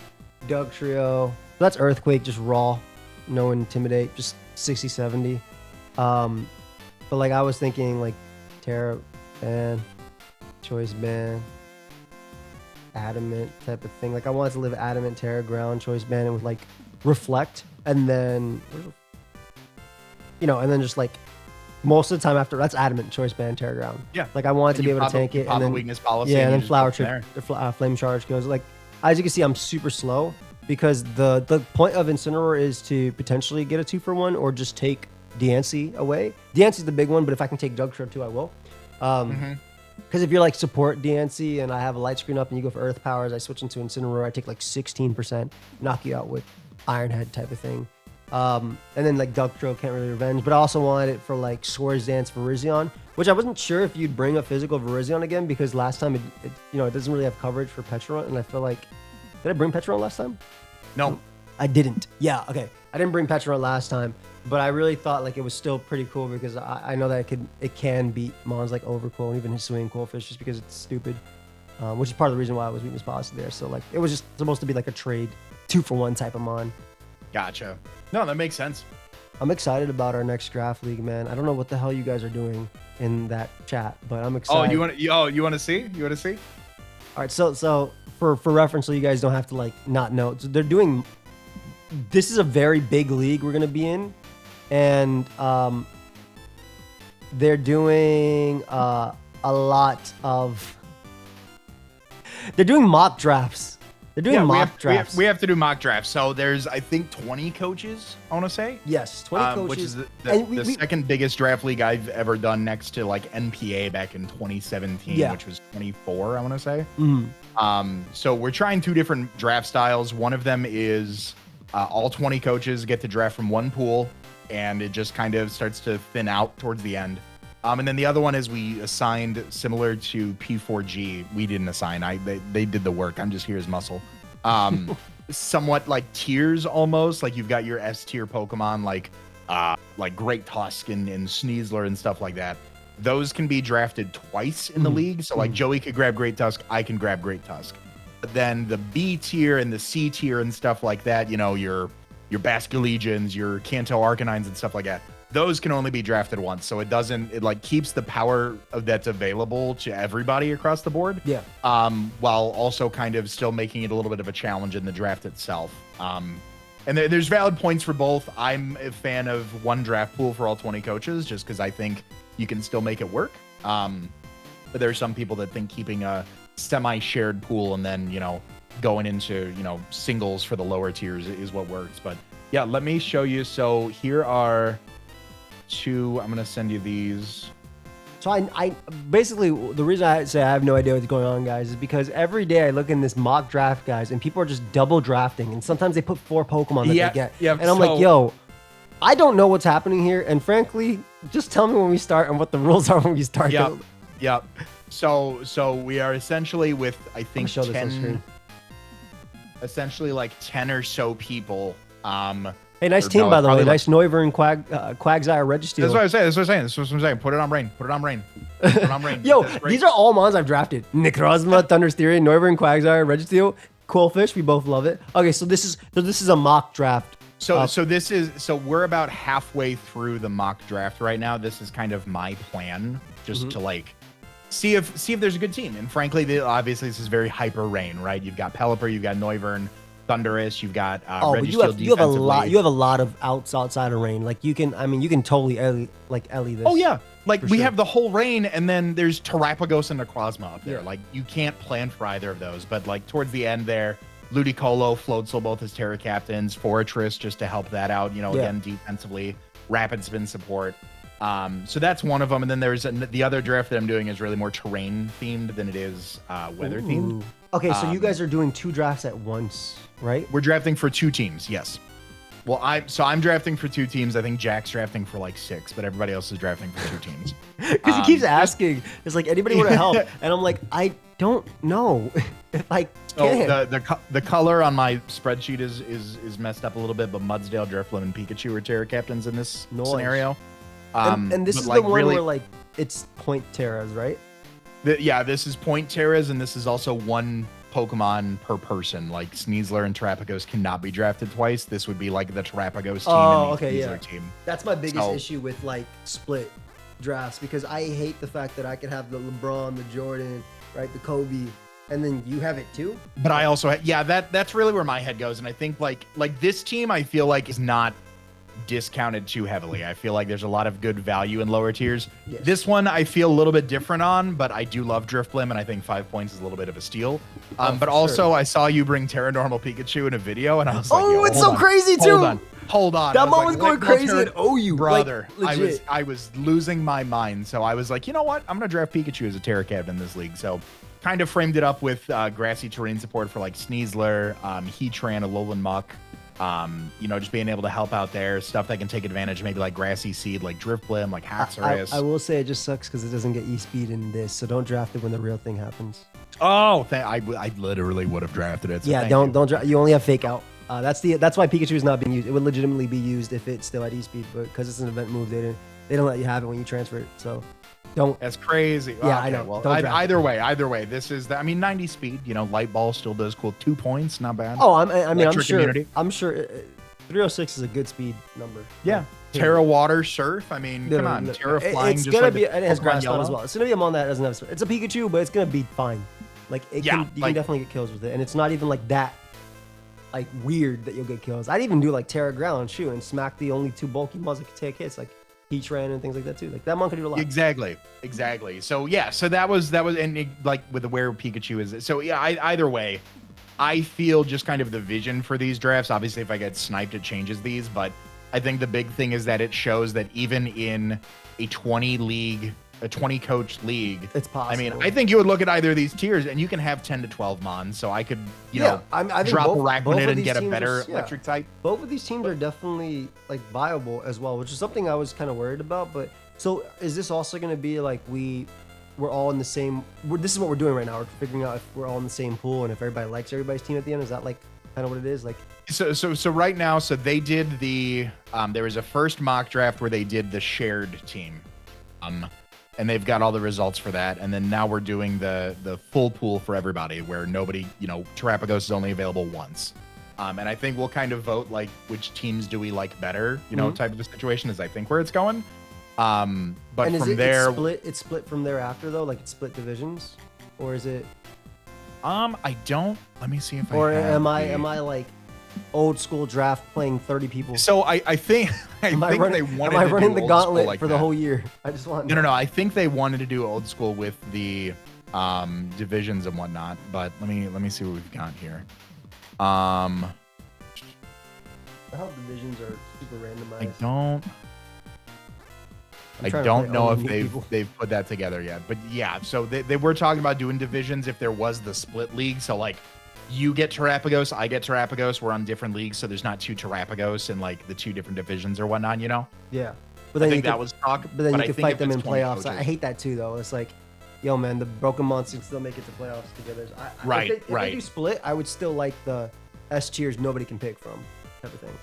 Doug Trio. That's Earthquake, just raw, no Intimidate, just 60-70. But like I was thinking like Terra ban, Choice ban, Adamant type of thing. Like I wanted to live Adamant, Terra, Ground, Choice ban, and with like Reflect, and then and then just like most of the time after that's Adamant, Choice ban, Terra, Ground. Yeah. Like I wanted to be able to tank it, and then weakness policy. Yeah, and then Flower Trip, Flame Charge goes. Like as you can see, I'm super slow because the point of Incineroar is to potentially get a 2-for-1 or just take Diancie away. Diancie's the big one, but if I can take Doug Trio too, I will. Because if you're like support Diancie and I have a light screen up and you go for Earth Powers, I switch into Incineroar, I take like 16%, knock you out with Iron Head type of thing. And then like Doug Trio can't really revenge, but I also wanted it for like Swords Dance Virizion, which I wasn't sure if you'd bring a physical Virizion again because last time it doesn't really have coverage for Pecharon, and I feel like did I bring Pecharon last time? No, I didn't. Yeah, okay. I didn't bring Pecharon last time, but I really thought like it was still pretty cool because I know that it can beat mons like Overquoll and even his Swing Quillfish just because it's stupid, which is part of the reason why I was weakness policy there. So like it was just supposed to be like a trade 2-for-1 type of mon. Gotcha. No, that makes sense. I'm excited about our next draft league, man. I don't know what the hell you guys are doing in that chat, but I'm excited. You want to see? You want to see? All right, so for reference, so you guys don't have to like not know. So they're doing. This is a very big league we're gonna be in, and they're doing a lot of. They're doing mock drafts. They're doing mock drafts. We have to do mock drafts. So there's, I think, 20 coaches, I want to say. Yes, 20 coaches. Which is the second biggest draft league I've ever done next to like NPA back in 2017, which was 24, I want to say. So we're trying 2 different draft styles. One of them is all 20 coaches get to draft from one pool, and it just kind of starts to thin out towards the end. And then the other one is we assigned similar to P4G. We didn't assign. They did the work. I'm just here as muscle. Somewhat like tiers almost. Like you've got your S tier Pokemon like Great Tusk and Sneasler and stuff like that. Those can be drafted twice in the league. So like Joey could grab Great Tusk, I can grab Great Tusk. But then the B tier and the C tier and stuff like that, your Basculegions, your Kanto Arcanines and stuff like that. Those can only be drafted once, so it like keeps the power that's available to everybody across the board. Yeah. While also kind of still making it a little bit of a challenge in the draft itself. And there's valid points for both. I'm a fan of one draft pool for all 20 coaches, just because I think you can still make it work. But there are some people that think keeping a semi-shared pool and then going into singles for the lower tiers is what works. But yeah, let me show you. So here are 2. I'm gonna send you these. So I basically the reason I say I have no idea what's going on, guys, is because every day I look in this mock draft, guys, and people are just double drafting, and sometimes they put 4 Pokemon that they get, and I'm like, yo, I don't know what's happening here, and frankly, just tell me when we start and what the rules are when we start. Yep. So we are essentially with, I think, show 10, essentially like 10 or so people. Hey, nice team, by the way. Nice Noivern and Quagsire Registeel. That's what I'm saying. Put it on Rain. Put it on Rain. Yo, these are all mons I've drafted. Necrozma, Thundersterian, Noivern, Quagsire, Registeel, Quillfish. We both love it. Okay, so this is a mock draft. So we're about halfway through the mock draft right now. This is kind of my plan, just to like see if there's a good team. And frankly, obviously this is very hyper Rain, right? You've got Pelipper, you've got Noivern, Thunderous, you've got Registeel. You have a lot of outside of Rain. Like you can totally Ellie this. Oh yeah, like we have the whole Rain, and then there's Terrapagos and Necrozma up there. Yeah. Like you can't plan for either of those. But like towards the end there, Ludicolo, Floatzel both as Terra captains, Fortress just to help that out. Again defensively, Rapid Spin support. So that's one of them, and then there's the other draft that I'm doing is really more terrain themed than it is weather themed. Okay, so you guys are doing 2 drafts at once, right? We're drafting for 2 teams, yes. Well, I'm drafting for 2 teams. I think Jack's drafting for like 6, but everybody else is drafting for 2 teams. Because he keeps asking, it's like, anybody want to help? And I'm like, I don't know if I can. So the color on my spreadsheet is messed up a little bit, but Mudsdale, Drifloon, and Pikachu are Terra captains in this scenario. And this is the one where like it's point Terras, right? This is point Terras, and this is also 1 Pokemon per person. Like Sneasler and Terrapagos cannot be drafted twice. This would be like the Terrapagos team and the Sneasler team. That's my biggest issue with like split drafts, because I hate the fact that I could have the LeBron, the Jordan, right, the Kobe, and then you have it too. But I also that's really where my head goes, and I think like this team I feel like is not discounted too heavily. I feel like there's a lot of good value in lower tiers. Yes. This one I feel a little bit different on, but I do love Drifblim, and I think 5 points is a little bit of a steal. But also I saw you bring Terra Normal Pikachu in a video, and I was like, it's so crazy too. Hold on. That mom was going crazy at OU, brother. Like, I was losing my mind. So I was like, you know what? I'm gonna draft Pikachu as a Terra captain in this league. So kind of framed it up with grassy terrain support for like Sneasler, Heatran, Alolan Muck. Just being able to help out there, stuff that can take advantage, maybe like Grassy Seed, like Drifblim, like Haxorus. I will say it just sucks because it doesn't get E-Speed in this, so don't draft it when the real thing happens. Oh, I literally would have drafted it. So yeah, don't draft. You only have Fake Out. That's why Pikachu is not being used. It would legitimately be used if it's still at E-Speed, but because it's an event move, they don't let you have it when you transfer it. So don't. That's crazy. Yeah, okay, I know. Well, either way, this is 90 speed. Light Ball still does cool. 2 points, not bad. Oh, I'm sure 306 is a good speed number. Yeah. Terra Water Surf. I mean, come on. Terra Flying. It's gonna be. It has Grass Knot as well. It's gonna be a mon that doesn't have. It's a Pikachu, but it's gonna be fine. Like you can definitely get kills with it, and it's not even like that. Like weird that you'll get kills. I'd even do like Terra Ground, shoot, and smack the only 2 bulky mons that can take hits, like Heatran and things like that too. Like that mon could do a lot. Exactly. So yeah, so that was, and like with the where Pikachu is. So yeah, either way, I feel just kind of the vision for these drafts. Obviously, if I get sniped, it changes these, but I think the big thing is that it shows that even in a 20 coach league, it's possible. I mean, I think you would look at either of these tiers and you can have 10 to 12 mons. So I could, I drop a Arachnid and get a better electric type. Both of these teams are definitely like viable as well, which is something I was kind of worried about. But so is this also going to be like we're all in the same, this is what we're doing right now. We're figuring out if we're all in the same pool and if everybody likes everybody's team at the end. Is that like kind of what it is? Like, so right now, so they did the, there was a first mock draft where they did the shared team. And they've got all the results for that. And then now we're doing the full pool for everybody where nobody, Terrapagos is only available once. And I think we'll kind of vote like which teams do we like better, type of a situation is I think where it's going. But and from there, it's split from there after though, like it's split divisions, or is it? Let me see if am I like old school draft playing 30 people? So I think they wanted to do running the gauntlet like for the whole year? I just want no. I think they wanted to do old school with the divisions and whatnot. But let me see what we've got here. I hope divisions are super randomized. I don't know if they've put that together yet. But yeah, so they were talking about doing divisions if there was the split league. So like you get Terrapagos, I get Terrapagos. We're on different leagues, so there's not 2 Terrapagos in like the 2 different divisions or whatnot, Yeah. But then I think that was talk. But then you I can think fight if them it's in 20 playoffs. coaches- I hate that too, though. It's like, yo, man, the broken monsters can still make it to playoffs together. Right, If they do split, I would still like the S tiers nobody can pick from type of thing.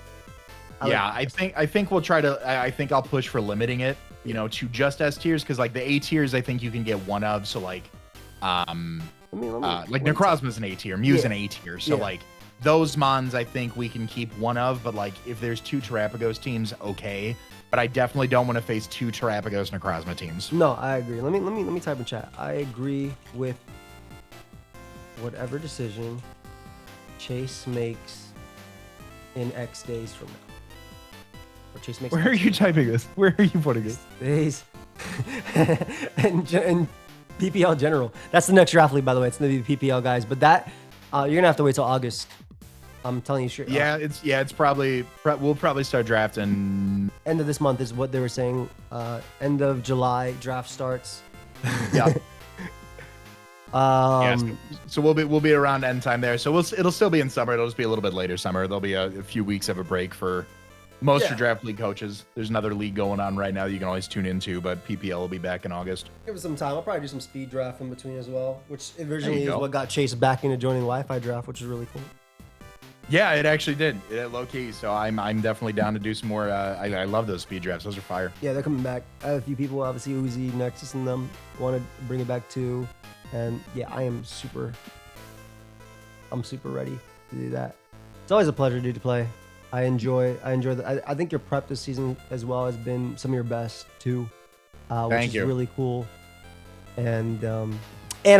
I think we'll try to. I think I'll push for limiting it, you know, to just S tiers, because like the A tiers, I think you can get one of. So like, like Necrozma's an A tier, Mew's an A tier. So like those mons, I think we can keep one of. But like if there's two Terrapagos teams, okay. But I definitely don't want to face two Terrapagos Necrozma teams. No, I agree. Let me type in chat. I agree with whatever decision Chase makes in X days from now. Or Chase makes. Where are you typing this? Where are you putting it? Days. and PPL general. That's the next draft league, by the way. It's gonna be PPL guys. But that you're gonna have to wait till August. I'm telling you straight. It's probably we'll probably start drafting. End of this month is what they were saying. End of July draft starts. Yeah. So we'll be around end time there. So it'll still be in summer. It'll just be a little bit later summer. There'll be a few weeks of a break for most of draft league coaches. There's another league going on right now that you can always tune into, but PPL will be back in August. Give it some time. I'll probably do some speed draft in between as well, which originally is what got Chase back into joining Wi-Fi draft, which is really cool. Yeah, it actually did. Low key. So I'm definitely down to do some more. I love those speed drafts. Those are fire. Yeah, they're coming back. I have a few people, obviously Uzi, Nexus, and them want to bring it back too. And yeah, I'm super ready to do that. It's always a pleasure, dude, to play. I enjoy I think your prep this season as well has been some of your best too, which is really cool. And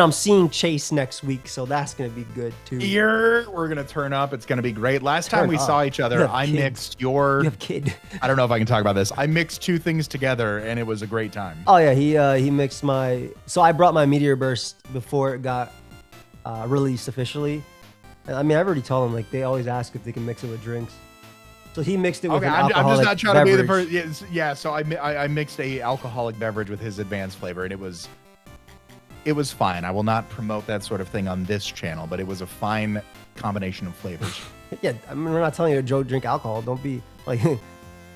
I'm seeing Chase next week, so that's gonna be good too. We're gonna turn up. It's gonna be great. Last time we saw each other, I mixed your. You have kid. I don't know if I can talk about this. I mixed two things together, and it was a great time. Oh yeah, he mixed my. So I brought my Meteor Burst before it got released officially. I mean, I've already told him, like, they always ask if they can mix it with drinks. So he mixed it with an alcoholic I'm just not trying beverage. to be the person. Yeah, so I mixed a alcoholic beverage with his advanced flavor, and it was fine. I will not promote that sort of thing on this channel, but it was a fine combination of flavors. Yeah, I mean, we're not telling you to drink alcohol. Don't be like,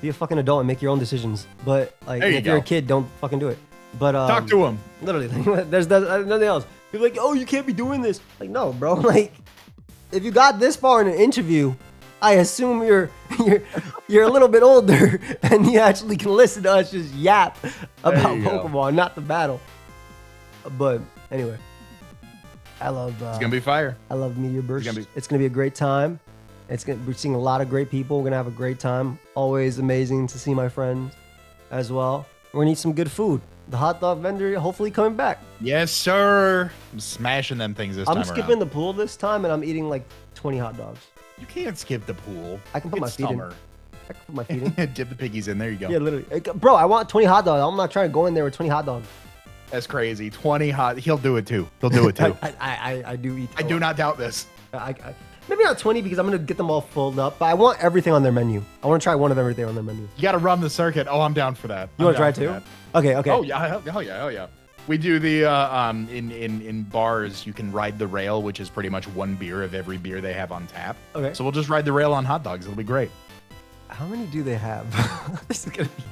be a fucking adult and make your own decisions. But like, if you're a kid, don't fucking do it. But talk to him. Literally, there's nothing else. People are like, oh, you can't be doing this. Like, no, bro. Like, if you got this far in an interview, I assume you're a little bit older and you actually can listen to us just yap about Pokemon, not the battle. But anyway, I love. It's gonna be fire. I love Meteor Burst. It's gonna be a great time. We're seeing a lot of great people. We're gonna have a great time. Always amazing to see my friends as well. We're gonna eat some good food. The hot dog vendor hopefully coming back. Yes, sir. I'm smashing them things this time. I'm skipping the pool this time, and I'm eating like 20 hot dogs. You can't skip the pool. I can put my feet in. I can put my feet in. Dip the piggies in. There you go. Yeah, literally. Bro, I want 20 hot dogs. I'm not trying to go in there with 20 hot dogs. That's crazy. 20 hot. He'll do it too. He'll do it too. I do eat. I do not doubt this. Maybe not 20 because I'm gonna get them all filled up, but I want everything on their menu. I want to try one of everything on their menu. You got to run the circuit. Oh, I'm down for that. You want to try too? Okay. Oh yeah. Oh yeah. We do the in bars. You can ride the rail, which is pretty much one beer of every beer they have on tap. Okay. So we'll just ride the rail on hot dogs. It'll be great. How many do they have? This is gonna be.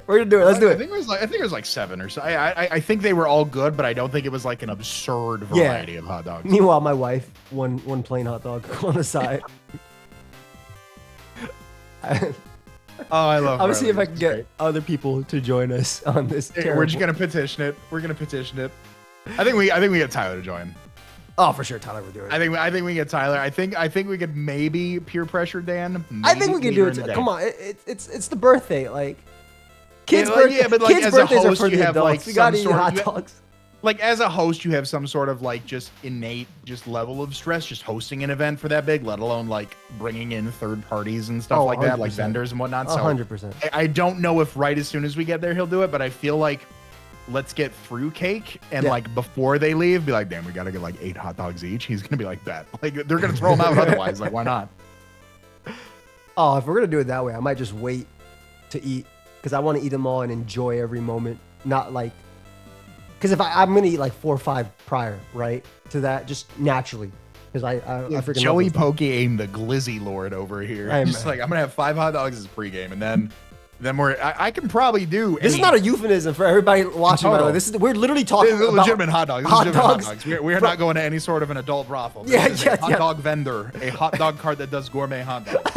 We're gonna do it. Let's do it. I think it was like 7 or so. I think they were all good, but I don't think it was like an absurd variety of hot dogs. Meanwhile, my wife one plain hot dog on the side. I love. I'm gonna see if I can get other people to join us on this. We're just gonna petition it. I think we get Tyler to join. Oh, for sure, Tyler would do it. I think we get Tyler. I think we could maybe peer pressure Dan. I think we could do it. Come on, it's the birthday, like kids' as a birthdays host, are for the adults. Like we gotta eat hot dogs. Like as a host, you have some sort of like just innate level of stress just hosting an event for that big, let alone like bringing in third parties and stuff like that, like vendors and whatnot. So 100%. I don't know if right as soon as we get there he'll do it, but I feel like let's get through cake and like before they leave, be like, damn, we gotta get like 8 hot dogs each. He's gonna be like, bet. Like they're gonna throw them out otherwise. Like why not? Oh, if we're gonna do it that way, I might just wait to eat because I want to eat them all and enjoy every moment, not like. Because if I'm gonna eat like 4 or 5 prior, right, to that, just naturally, because I freaking Joey PokeaimMD, the Glizzy Lord over here. Just like I'm gonna have 5 hot dogs as pregame, and then Then I can probably do. This is not a euphemism for everybody watching. By the way, we're literally talking about legitimate hot dogs. Hot dogs. We're not going to any sort of an adult brothel. Hot dog vendor, a hot dog cart that does gourmet hot dogs.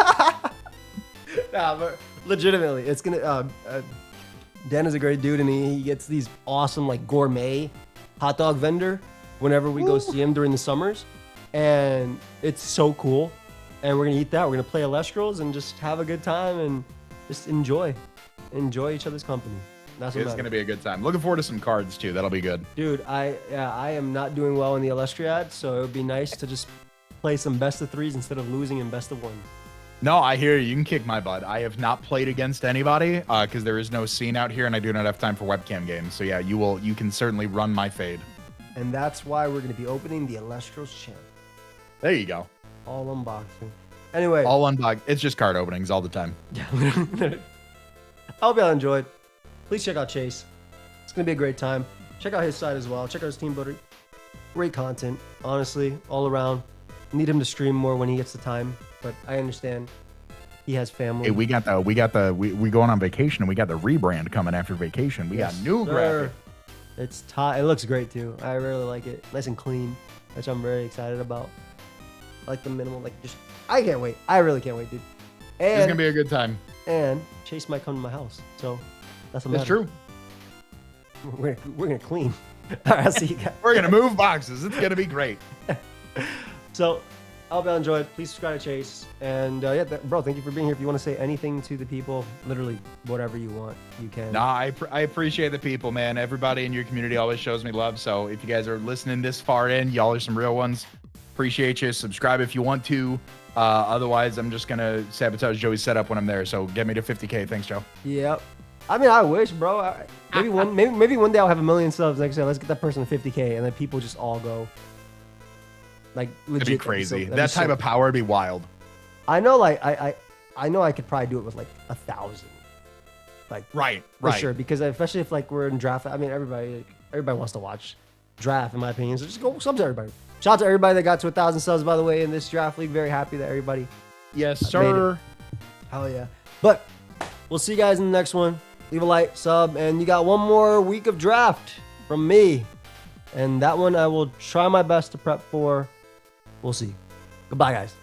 Nah, but legitimately, it's gonna. Dan is a great dude, and he gets these awesome like gourmet hot dog vendor whenever we go see him during the summers, and it's so cool. And we're gonna eat that. We're gonna play Elestrals and just have a good time and just enjoy each other's company. That's what it's gonna be a good time. Looking forward to some cards too. That'll be good. Dude, I am not doing well in the Elestriad, so it would be nice to just play some best of threes instead of losing in best of one. No, I hear you. You can kick my butt. I have not played against anybody because there is no scene out here, and I do not have time for webcam games. So yeah, you can certainly run my fade. And that's why we're going to be opening the Elestrals champ. There you go. All unboxing. Anyway. All unboxed. It's just card openings all the time. Yeah. I hope y'all enjoyed. Please check out Chase. It's going to be a great time. Check out his side as well. Check out his team builder. Great content, honestly, all around. Need him to stream more when he gets the time. But I understand he has family. Hey, we going on vacation and we got the rebrand coming after vacation. We got new graphic. It looks great too. I really like it. Nice and clean, which I'm very excited about. I like the minimal, I can't wait. I really can't wait, dude. And it's gonna be a good time. And Chase might come to my house, so that's what matters. True. We're gonna clean. All right, I'll see you guys. We're gonna move boxes. It's gonna be great. So. I hope y'all enjoyed. Please subscribe to Chase. And bro, thank you for being here. If you want to say anything to the people, literally whatever you want, you can. Nah, I appreciate the people, man. Everybody in your community always shows me love. So if you guys are listening this far in, y'all are some real ones. Appreciate you. Subscribe if you want to. Otherwise, I'm just going to sabotage Joey's setup when I'm there. So get me to 50K. Thanks, Joe. Yep. I mean, I wish, bro. Maybe one day I'll have 1 million subs. Like I said, let's get that person to 50K. And then people just all go. Like legit. It'd be crazy. That type of power would be wild. I know, I know I could probably do it with 1,000. Right. For sure, because especially if we're in draft. I mean, everybody wants to watch draft, in my opinion. So just go subs to everybody. Shout out to everybody that got to 1,000 subs, by the way, in this draft league. Very happy that everybody. Yes, sir. Hell yeah. But we'll see you guys in the next one. Leave a like, sub, and you got one more week of draft from me, and that one I will try my best to prep for. We'll see. Goodbye, guys.